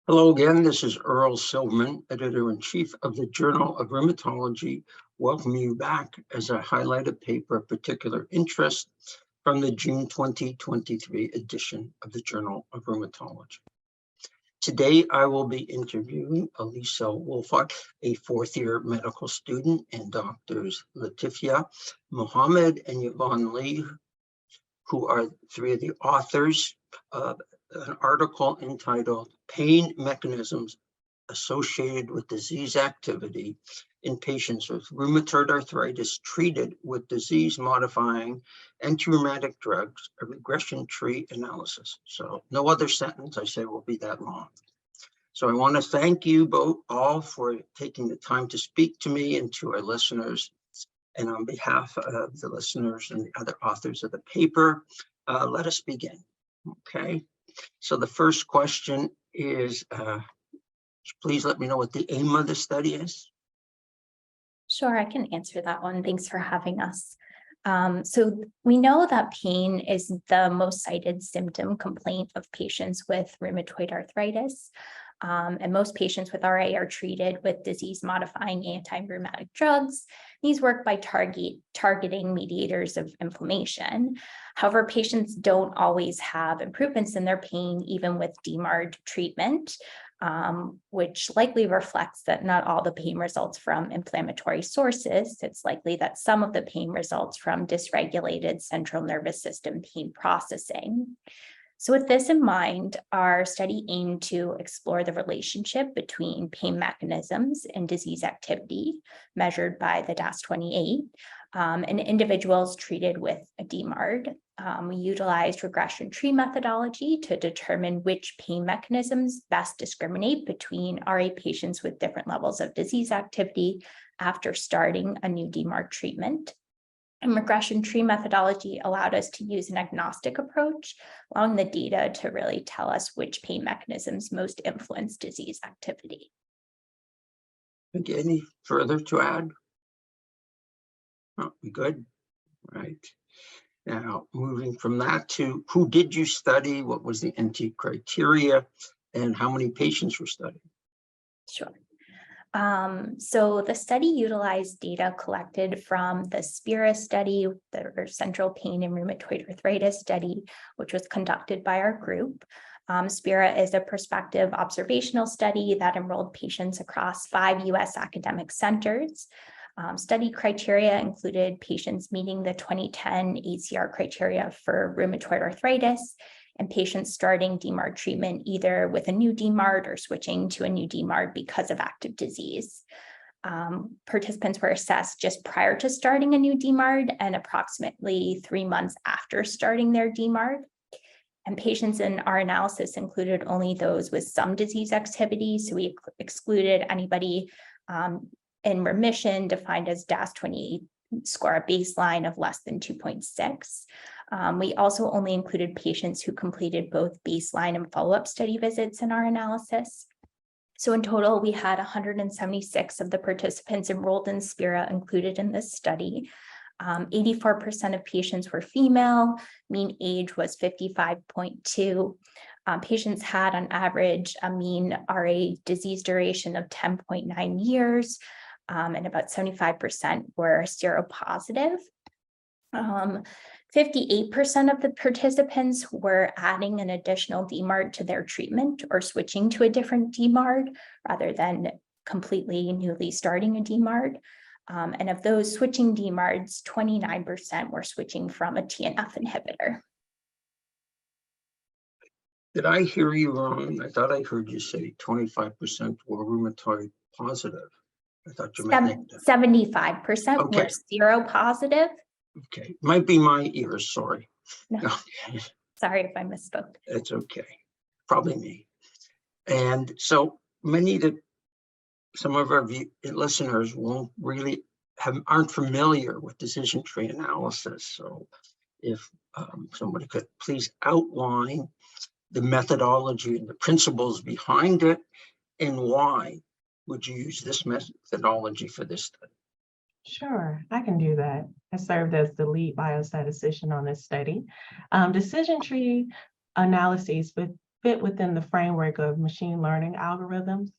Hello again, this is Earl Silverman, Editor-in-Chief of the Journal of Rheumatology, welcoming you back as I highlight a paper of particular interest from the June 2023 edition of the Journal of Rheumatology. Today, I will be interviewing Alyssa Wohlfahrt, a fourth-year medical student, and Doctors Lutfiyya, Mohammed, and Yvonne, who are three of the authors of an article entitled Pain Mechanisms Associated with Disease Activity in Patients with Rheumatoid Arthritis Treated with Disease-Modifying Anti-Rheumatic Drugs, a Regression Tree Analysis. So no other sentence I say will be that long. So I want to thank you both all for taking the time to speak to me and to our listeners. And on behalf of the listeners and the other authors of the paper, let us begin. Okay, so the first question is, please let me know what the aim of the study is. Sure, I can answer that one. Thanks for having us. So we know that pain is the most cited symptom complaint of patients with rheumatoid arthritis. And most patients with RA are treated with disease-modifying anti-rheumatic drugs. These work by targeting mediators of inflammation. However, patients don't always have improvements in their pain, even with DMARD treatment, which likely reflects that not all the pain results from inflammatory sources. It's likely that some of the pain results from dysregulated central nervous system pain processing. So with this in mind, our study aimed to explore the relationship between pain mechanisms and disease activity measured by the DAS28 in individuals treated with a DMARD. We utilized regression tree methodology to determine which pain mechanisms best discriminate between RA patients with different levels of disease activity after starting a new DMARD treatment. And regression tree methodology allowed us to use an agnostic approach, allowing the data to really tell us which pain mechanisms most influence disease activity. Okay, any further to add? Oh, good. Right. Now, moving from that to who did you study? What was the entry criteria? And how many patients were studied? Sure. So the study utilized data collected from the SPIRA study, the Central Pain and Rheumatoid Arthritis study, which was conducted by our group. SPIRA is a prospective observational study that enrolled patients across 5 U.S. academic centers. Study criteria included patients meeting the 2010 ACR criteria for rheumatoid arthritis, and patients starting DMARD treatment either with a new DMARD or switching to a new DMARD because of active disease. Participants were assessed just prior to starting a new DMARD and approximately 3 months after starting their DMARD. And patients in our analysis included only those with some disease activity, so we excluded anybody in remission, defined as DAS28 score at baseline of less than 2.6. We also only included patients who completed both baseline and follow-up study visits in our analysis. So in total, we had 176 of the participants enrolled in SPIRA included in this study. 84% of patients were female, mean age was 55.2. Patients had on average a mean RA disease duration of 10.9 years. And about 75% were seropositive. 58% of the participants were adding an additional DMARD to their treatment or switching to a different DMARD rather than completely newly starting a DMARD. And of those switching DMARDs, 29% were switching from a TNF inhibitor. Did I hear you wrong? I thought I heard you say 25% were rheumatoid positive. I thought you meant 75% were seropositive. Okay, might be my ears, sorry. No. Sorry if I misspoke. It's okay, probably me. And so some of our listeners won't really aren't familiar with decision tree analysis. So if somebody could please outline the methodology and the principles behind it, and why would you use this methodology for this study? Sure, I can do that. I served as the lead biostatistician on this study. Decision tree analyses with fit within the framework of machine learning algorithms.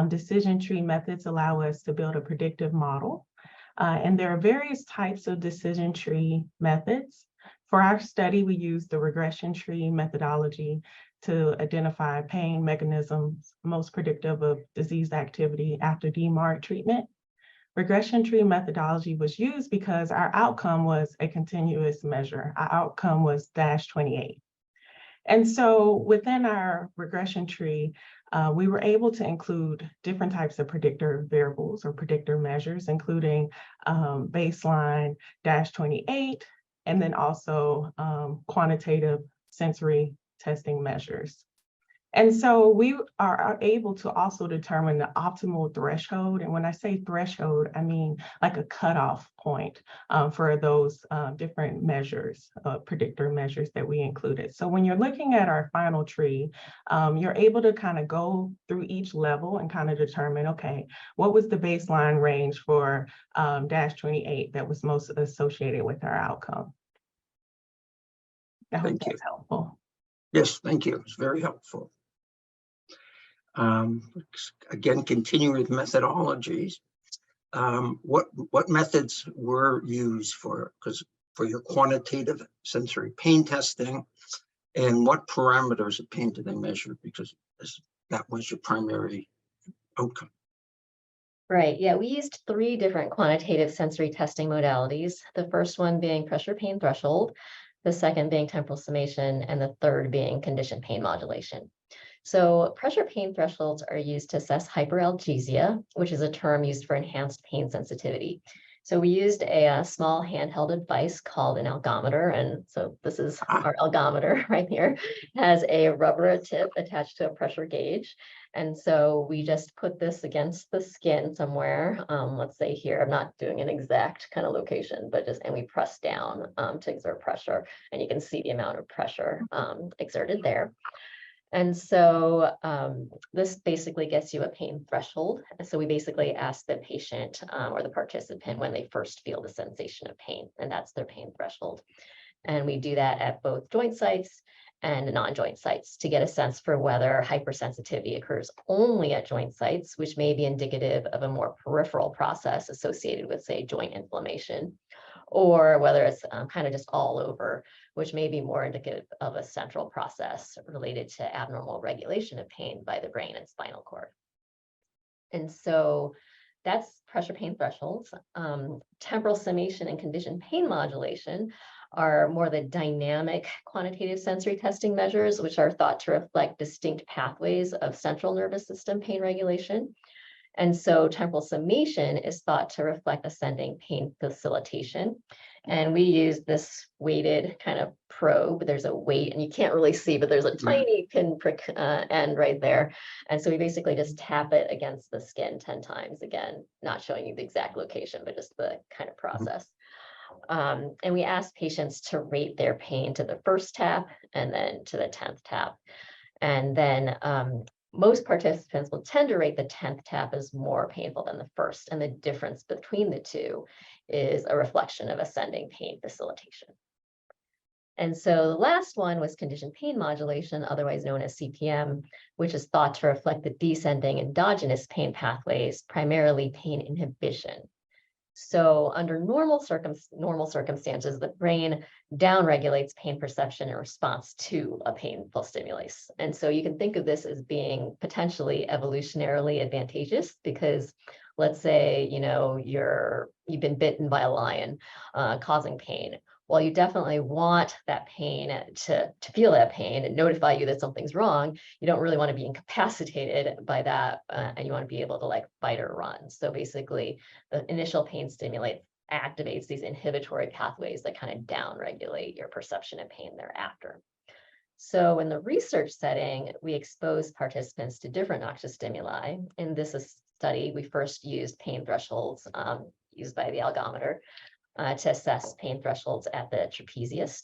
Decision tree methods allow us to build a predictive model. And there are various types of decision tree methods. For our study, we used the regression tree methodology to identify pain mechanisms most predictive of disease activity after DMARD treatment. Regression tree methodology was used because our outcome was a continuous measure. Our outcome was -28. And so within our regression tree, we were able to include different types of predictor variables or predictor measures, including baseline -28, and then also quantitative sensory testing measures. And so we are able to also determine the optimal threshold. And when I say threshold, I mean like a cutoff point for those different measures, predictor measures that we included. So when you're looking at our final tree, you're able to kind of go through each level and kind of determine, okay, what was the baseline range for -28 that was most associated with our outcome? I hope that's helpful. Yes, thank you. It's very helpful. Again, continue with methodologies. What methods were used for your quantitative sensory pain testing, and what parameters of pain did they measure? Because that was your primary outcome. Right. Yeah, we used 3 different quantitative sensory testing modalities. The first one being pressure pain threshold, the second being temporal summation, and the third being condition pain modulation. So pressure pain thresholds are used to assess hyperalgesia, which is a term used for enhanced pain sensitivity. So we used a small handheld device called an algometer. And so this is our algometer right here. It has a rubber tip attached to a pressure gauge. And so we just put this against the skin somewhere. Let's say here, I'm not doing an exact kind of location, but and we press down to exert pressure. And you can see the amount of pressure exerted there. And so this basically gets you a pain threshold. And so we basically ask the patient or the participant when they first feel the sensation of pain, and that's their pain threshold. And we do that at both joint sites and non-joint sites to get a sense for whether hypersensitivity occurs only at joint sites, which may be indicative of a more peripheral process associated with, say, joint inflammation, or whether it's kind of just all over, which may be more indicative of a central process related to abnormal regulation of pain by the brain and spinal cord. And so that's pressure pain thresholds. Temporal summation and condition pain modulation are more the dynamic quantitative sensory testing measures, which are thought to reflect distinct pathways of central nervous system pain regulation. And so temporal summation is thought to reflect ascending pain facilitation. And we use this weighted kind of probe. There's a weight, and you can't really see, but there's a tiny pinprick end right there. And so we basically just tap it against the skin 10 times. Again, not showing you the exact location, but just the kind of process. And we ask patients to rate their pain to the first tap and then to the 10th tap. And then most participants will tend to rate the 10th tap as more painful than the first. And the difference between the two is a reflection of ascending pain facilitation. And so the last one was condition pain modulation, otherwise known as CPM, which is thought to reflect the descending endogenous pain pathways, primarily pain inhibition. So under normal circumstances, the brain downregulates pain perception in response to a painful stimulus. And so you can think of this as being potentially evolutionarily advantageous, because let's say, you've been bitten by a lion causing pain. Well, you definitely want that pain to feel that pain and notify you that something's wrong. You don't really want to be incapacitated by that, and you want to be able to fight or run. So basically, the initial pain stimulate activates these inhibitory pathways that kind of downregulate your perception of pain thereafter. So in the research setting, we exposed participants to different noxious stimuli. In this study, we first used pain thresholds used by the algometer to assess pain thresholds at the trapezius.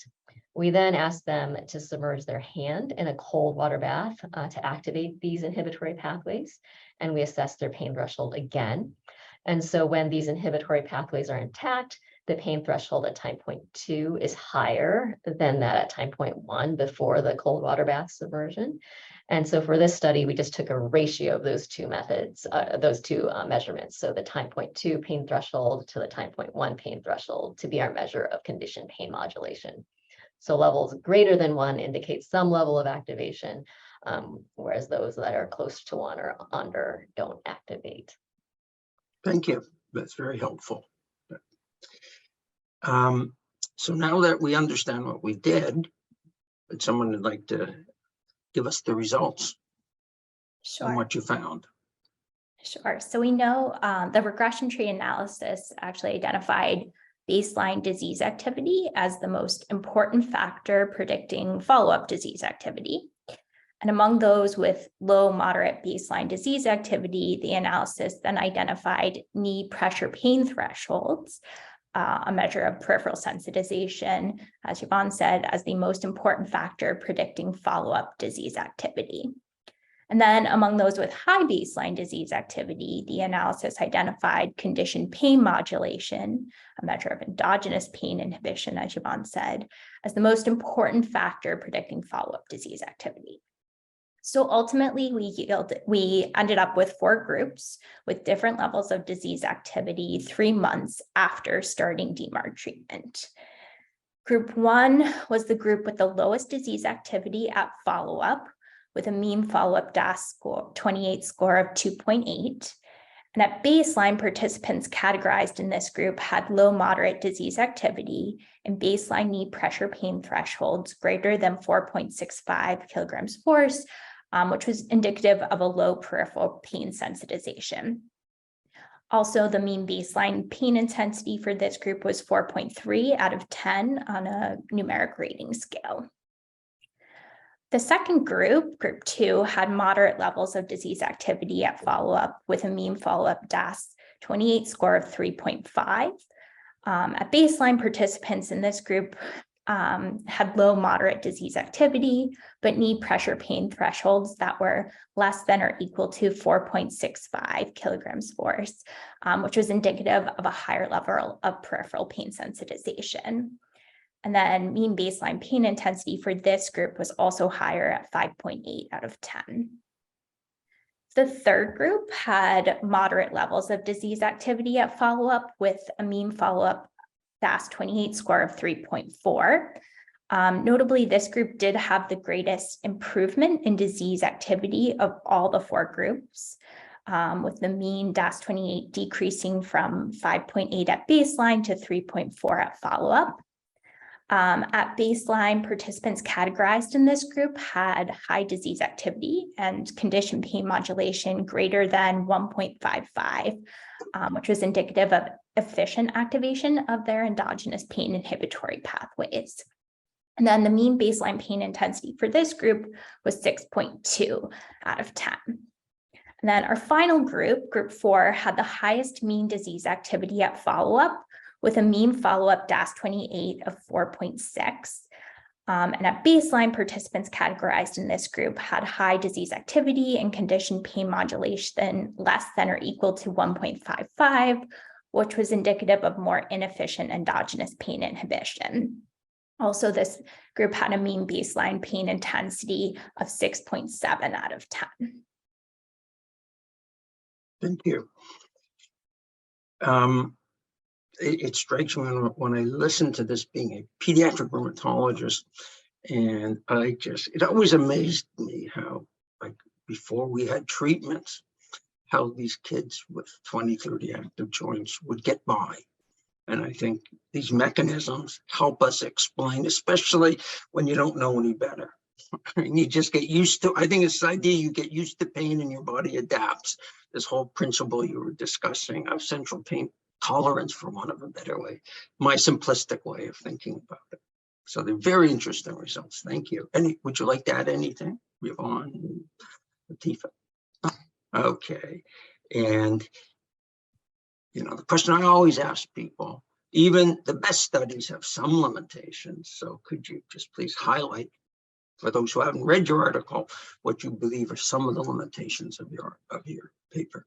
We then asked them to submerge their hand in a cold water bath to activate these inhibitory pathways, and we assessed their pain threshold again. And so when these inhibitory pathways are intact, the pain threshold at time point 2 is higher than that at time point 1 before the cold water bath submersion. And so for this study, we just took a ratio of those two methods, those two measurements. So the time point 2 pain threshold to the time point 1 pain threshold to be our measure of conditioned pain modulation. So levels greater than 1 indicate some level of activation, whereas those that are close to 1 or under don't activate. Thank you. That's very helpful. So now that we understand what we did, would someone would like to give us the results and Sure. what you found? Sure. So we know the regression tree analysis actually identified baseline disease activity as the most important factor predicting follow-up disease activity. And among those with low, moderate baseline disease activity, the analysis then identified knee pressure pain thresholds, a measure of peripheral sensitization, as Yvonne said, as the most important factor predicting follow-up disease activity. And then among those with high baseline disease activity, the analysis identified conditioned pain modulation, a measure of endogenous pain inhibition, as Yvonne said, as the most important factor predicting follow-up disease activity. So ultimately, we ended up with 4 groups with different levels of disease activity 3 months after starting DMARD treatment. Group 1 was the group with the lowest disease activity at follow-up, with a mean follow-up DAS score, 28 score of 2.8. And at baseline, participants categorized in this group had low moderate disease activity and baseline knee pressure pain thresholds greater than 4.65 kilograms force, which was indicative of a low peripheral pain sensitization. Also, the mean baseline pain intensity for this group was 4.3 out of 10 on a numeric rating scale. The second group, group 2, had moderate levels of disease activity at follow-up with a mean follow-up DAS 28 score of 3.5. At baseline, participants in this group had low moderate disease activity, but knee pressure pain thresholds that were less than or equal to 4.65 kilograms force, which was indicative of a higher level of peripheral pain sensitization. And then mean baseline pain intensity for this group was also higher at 5.8 out of 10. The third group had moderate levels of disease activity at follow-up with a mean follow-up DAS 28 score of 3.4. Notably, this group did have the greatest improvement in disease activity of all the 4 groups, with the mean DAS 28 decreasing from 5.8 at baseline to 3.4 at follow-up. At baseline, participants categorized in this group had high disease activity and conditioned pain modulation greater than 1.55, which was indicative of efficient activation of their endogenous pain inhibitory pathways. And then the mean baseline pain intensity for this group was 6.2 out of 10. And then our final group, group 4, had the highest mean disease activity at follow-up with a mean follow-up DAS 28 of 4.6. And at baseline, participants categorized in this group had high disease activity and conditioned pain modulation less than or equal to 1.55, which was indicative of more inefficient endogenous pain inhibition. Also, this group had a mean baseline pain intensity of 6.7 out of 10. Thank you. It strikes me when I listen to this, being a pediatric rheumatologist, and it always amazed me how, like, before we had treatments, how these kids with 20, 30 active joints would get by. And I think these mechanisms help us explain, especially when you don't know any better. And you just get used to, I think it's the idea you get used to pain and your body adapts. This whole principle you were discussing of central pain tolerance, for want of a better way, my simplistic way of thinking about it. So they're very interesting results. Thank you. Would you like to add anything, Yvonne, Lutfiyya? Okay. And, you know, the question I always ask people, even the best studies have some limitations. So could you just please highlight, for those who haven't read your article, what you believe are some of the limitations of your paper?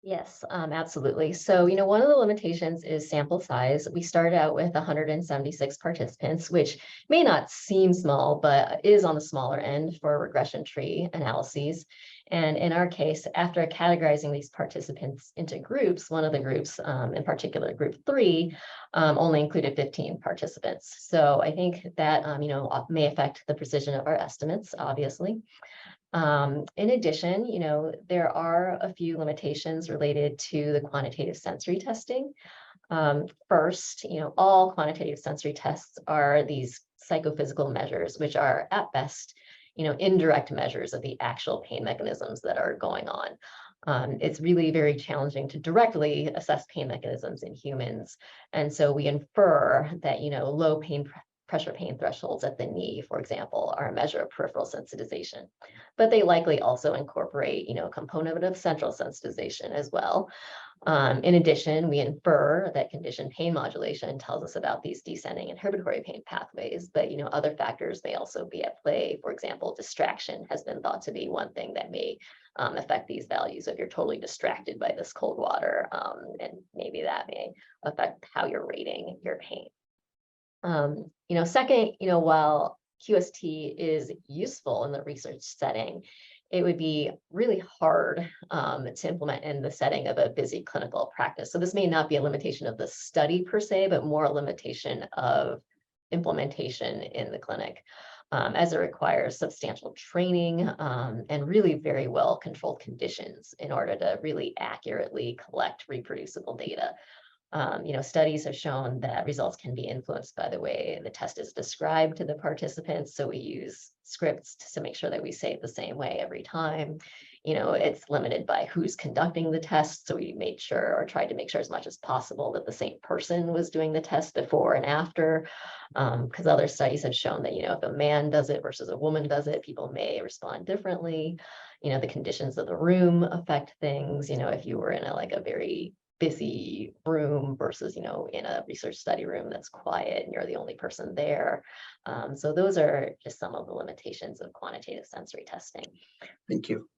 Yes, absolutely. So, one of the limitations is sample size. We started out with 176 participants, which may not seem small, but is on the smaller end for regression tree analyses. And in our case, after categorizing these participants into groups, one of the groups, in particular, group 3, only included 15 participants. So I think that, may affect the precision of our estimates, obviously. In addition, there are a few limitations related to the quantitative sensory testing. First, all quantitative sensory tests are these psychophysical measures, which are at best, indirect measures of the actual pain mechanisms that are going on. It's really very challenging to directly assess pain mechanisms in humans. And so we infer that, low pressure pain thresholds at the knee, for example, are a measure of peripheral sensitization. But they likely also incorporate, a component of central sensitization as well. In addition, we infer that conditioned pain modulation tells us about these descending inhibitory pain pathways, but other factors may also be at play. For example, distraction has been thought to be one thing that may affect these values. If you're totally distracted by this cold water, and maybe that may affect how you're rating your pain. Second, while QST is useful in the research setting, it would be really hard to implement in the setting of a busy clinical practice. So this may not be a limitation of the study per se, but more a limitation of implementation in the clinic, as it requires substantial training and really very well controlled conditions in order to really accurately collect reproducible data. Studies have shown that results can be influenced by the way the test is described to the participants. So we use scripts to make sure that we say it the same way every time. It's limited by who's conducting the test. So we made sure, or tried to make sure as much as possible, that the same person was doing the test before and after. Because other studies have shown that, if a man does it versus a woman does it, people may respond differently. The conditions of the room affect things. If you were in a very busy room versus, in a research study room that's quiet and you're the only person there. So those are just some of the limitations of quantitative sensory testing. Thank you.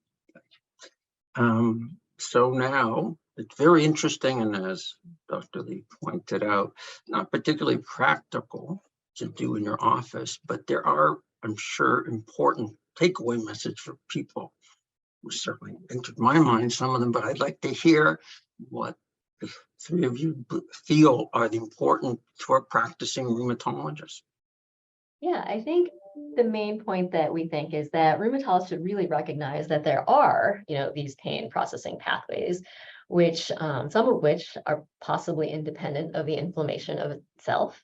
So now it's very interesting, and as Dr. Lee pointed out, not particularly practical to do in your office, but there are, I'm sure, important takeaway message for people who certainly entered my mind, some of them, but I'd like to hear what the three of you feel are the important for practicing rheumatologists. Yeah, I think the main point that we think is that rheumatologists should really recognize that there are, these pain processing pathways, which some of which are possibly independent of the inflammation of itself,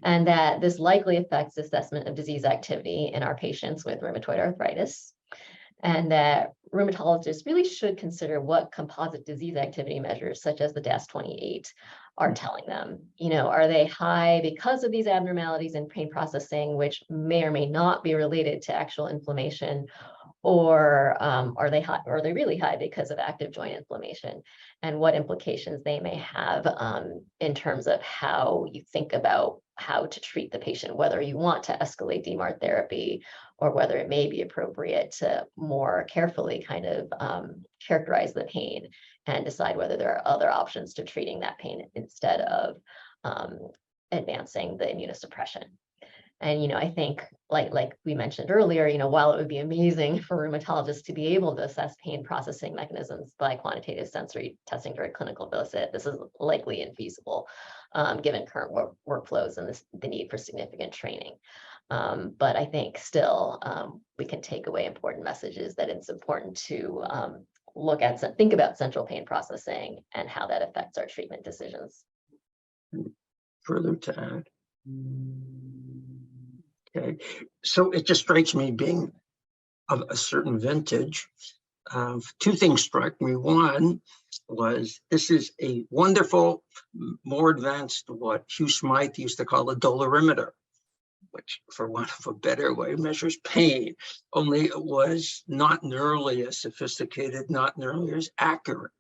and that this likely affects assessment of disease activity in our patients with rheumatoid arthritis. And that rheumatologists really should consider what composite disease activity measures, such as the DAS28, are telling them. Are they high because of these abnormalities in pain processing, which may or may not be related to actual inflammation, or are they high, or are they really high because of active joint inflammation, and what implications they may have in terms of how you think about how to treat the patient, whether you want to escalate DMARD therapy or whether it may be appropriate to more carefully kind of characterize the pain and decide whether there are other options to treating that pain instead of advancing the immunosuppression. And, I think like we mentioned earlier, while it would be amazing for rheumatologists to be able to assess pain processing mechanisms by quantitative sensory testing for a clinical visit, this is likely infeasible given current workflows and the need for significant training. But I think still we can take away important messages that it's important to think about central pain processing and how that affects our treatment decisions. Further to add? Okay, so it just strikes me, being of a certain vintage, two things struck me. One was, this is a wonderful, more advanced, what Hugh Smythe used to call a dolorimeter, which, for want of a better way, measures pain, only it was not nearly as sophisticated, not nearly as accurate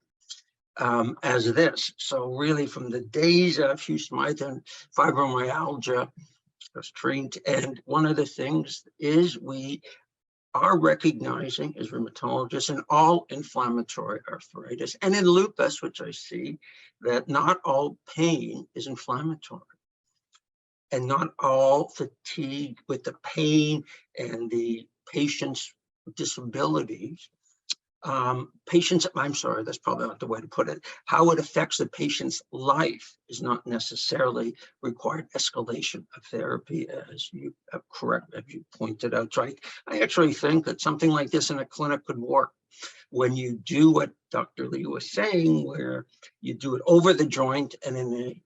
as this. So really, from the days of Hugh Smythe and fibromyalgia, I was trained, and one of the things is we are recognizing as rheumatologists in all inflammatory arthritis and in lupus, which I see, that not all pain is inflammatory. And not all fatigue with the pain and the patient's disabilities. I'm sorry, that's probably not the way to put it. How it affects the patient's life is not necessarily required escalation of therapy, as you pointed out. So I actually think that something like this in a clinic could work when you do what Dr. Lee was saying, where you do it over the joint and in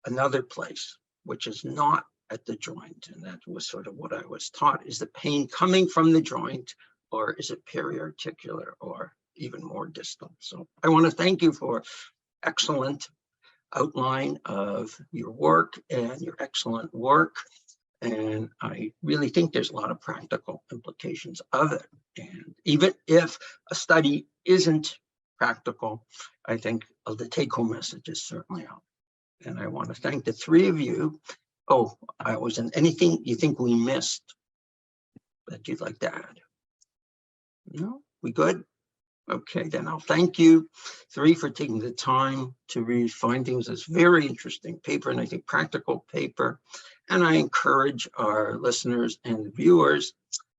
another place, which is not at the joint. And that was sort of what I was taught. Is the pain coming from the joint, or is it periarticular, or even more distal? So I want to thank you for excellent outline of your work and your excellent work. And I really think there's a lot of practical implications of it. And even if a study isn't practical, I think the take-home message is certainly out. And I want to thank the three of you. Oh, I wasn't anything you think we missed that you'd like to add? No, we good? Okay, then I'll thank you three for taking the time to read findings. It's very interesting paper, and I think practical paper. And I encourage our listeners and viewers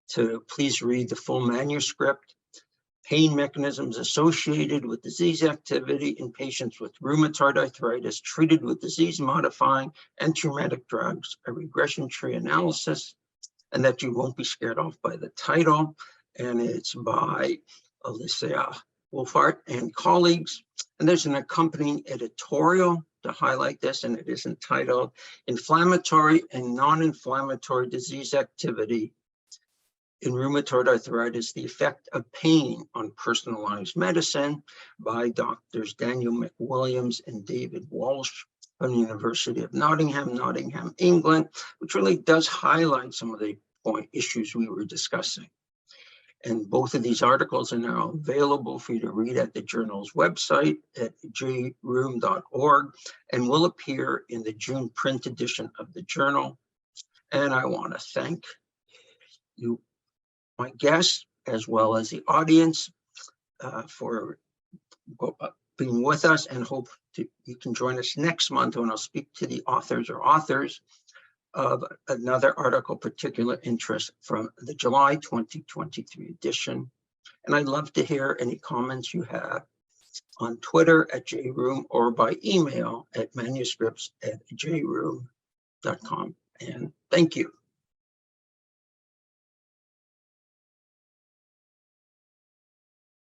to please read the full manuscript. Pain mechanisms associated with disease activity in patients with rheumatoid arthritis treated with disease-modifying and traumatic drugs, a regression tree analysis, and that you won't be scared off by the title. And it's by Alyssa, Wohlfahrt, and colleagues. And there's an accompanying editorial to highlight this, and it is entitled Inflammatory and Non-Inflammatory Disease Activity in Rheumatoid Arthritis, the Effect of Pain on Personalized Medicine, by Doctors Daniel McWilliams and David Walsh from the University of Nottingham, England, which really does highlight some of the issues we were discussing. And both of these articles are now available for you to read at the journal's website at jroom.org and will appear in the June print edition of the journal. And I want to thank you, my guests, as well as the audience, for being with us, and hope you can join us next month when I'll speak to the authors of another article of particular interest from the July 2023 edition. And I'd love to hear any comments you have on Twitter at jroom or by email at manuscripts@jroom.com. And thank you.